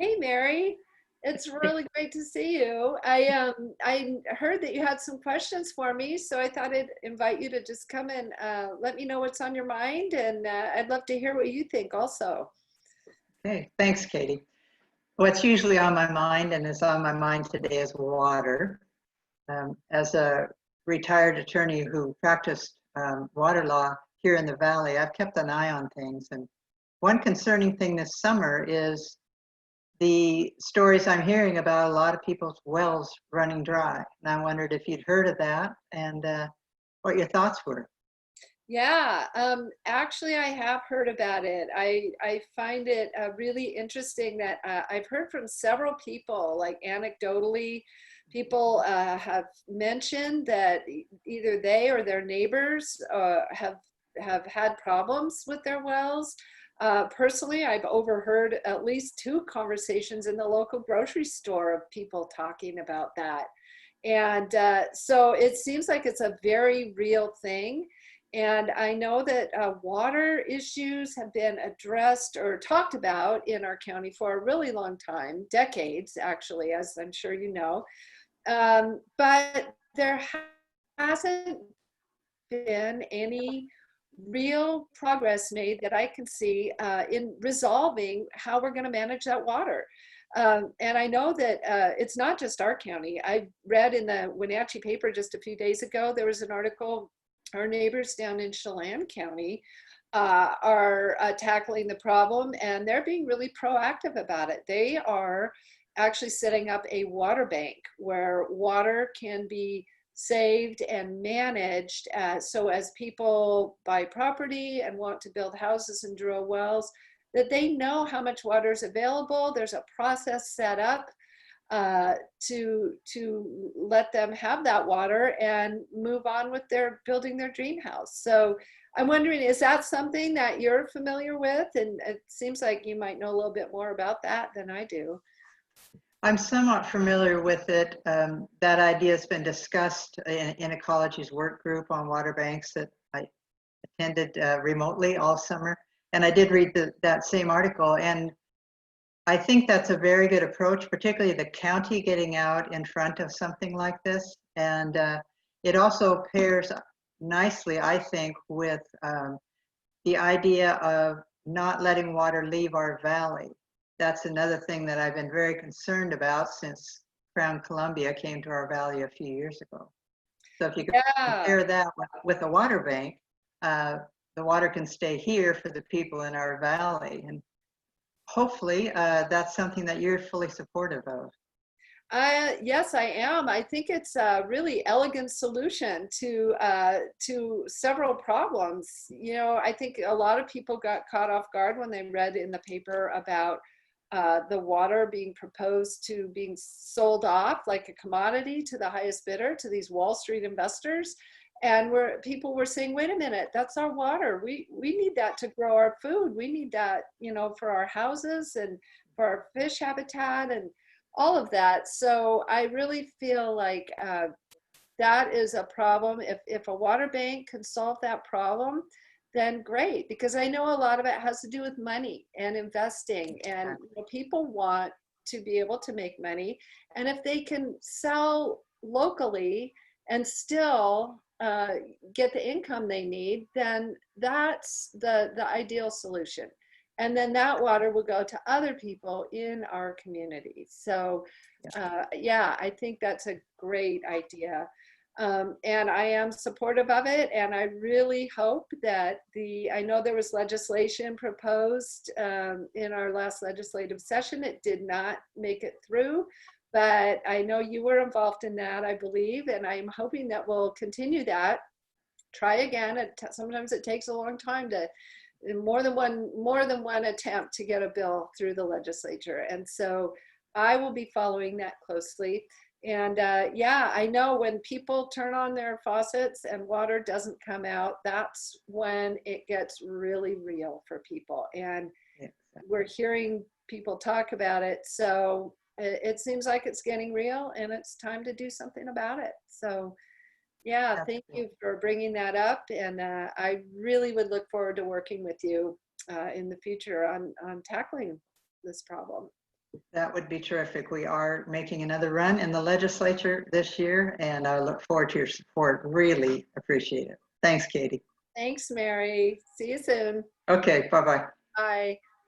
Hey Mary, it's really great to see you. I heard that you had some questions for me, so I thought I'd invite you to just come and let me know what's on your mind, and I'd love to hear what you think also. Okay, thanks, Katie. What's usually on my mind and is on my mind today is water. As a retired attorney who practiced water law here in the Valley, I've kept an eye on things. And one concerning thing this summer is the stories I'm hearing about a lot of people's wells running dry. And I wondered if you'd heard of that and what your thoughts were. Yeah, actually, I have heard about it. I find it really interesting that I've heard from several people, like anecdotally, people have mentioned that either they or their neighbors have had problems with their wells. Personally, I've overheard at least two conversations in the local grocery store of people talking about that. And so it seems like it's a very real thing. And I know that water issues have been addressed or talked about in our county for a really long time, decades actually, as I'm sure you know. But there hasn't been any real progress made that I can see in resolving how we're going to manage that water. And I know that it's not just our county. I read in the Wenatchee paper just a few days ago, there was an article, our neighbors down in Chelan County are tackling the problem, and they're being really proactive about it. They are actually setting up a water bank where water can be saved and managed so as people buy property and want to build houses and drill wells, that they know how much water is available. There's a process set up to let them have that water and move on with their building their dream house. So I'm wondering, is that something that you're familiar with? And it seems like you might know a little bit more about that than I do. I'm somewhat familiar with it. That idea has been discussed in ecology's work group on water banks that I attended remotely all summer. And I did read that same article. And I think that's a very good approach, particularly the county getting out in front of something like this. And it also pairs nicely, I think, with the idea of not letting water leave our valley. That's another thing that I've been very concerned about since Crown Columbia came to our valley a few years ago. So if you Yeah. compare that with a water bank, the water can stay here for the people in our valley. And hopefully that's something that you're fully supportive of. Yes, I am. I think it's a really elegant solution to several problems. You know, I think a lot of people got caught off guard when they read in the paper about the water being proposed to being sold off like a commodity to the highest bidder, to these Wall Street investors. And where people were saying, wait a minute, that's our water. We need that to grow our food. We need that, you know, for our houses and for our fish habitat and all of that. So I really feel like that is a problem. If a water bank can solve that problem, then great, because I know a lot of it has to do with money and investing, and you know, people want to be able to make money, and if they can sell locally and still get the income they need, then that's the ideal solution. And then that water will go to other people in our community. So yeah, I think that's a great idea. And I am supportive of it. And I really hope that I know there was legislation proposed in our last legislative session. It did not make it through, but I know you were involved in that, I believe, and I'm hoping that we'll continue that. Try again. Sometimes it takes a long time to more than one attempt to get a bill through the legislature, and so I will be following that closely. And yeah, I know when people turn on their faucets and water doesn't come out, that's when it gets really real for people. And we're hearing people talk about it. So it seems like it's getting real and it's time to do something about it. So yeah, thank you for bringing that up. And I really would look forward to working with you in the future on tackling this problem. That would be terrific. We are making another run in the legislature this year, and I look forward to your support. Really appreciate it. Thanks, Katie. Thanks, Mary. See you soon. Okay, bye-bye. Bye.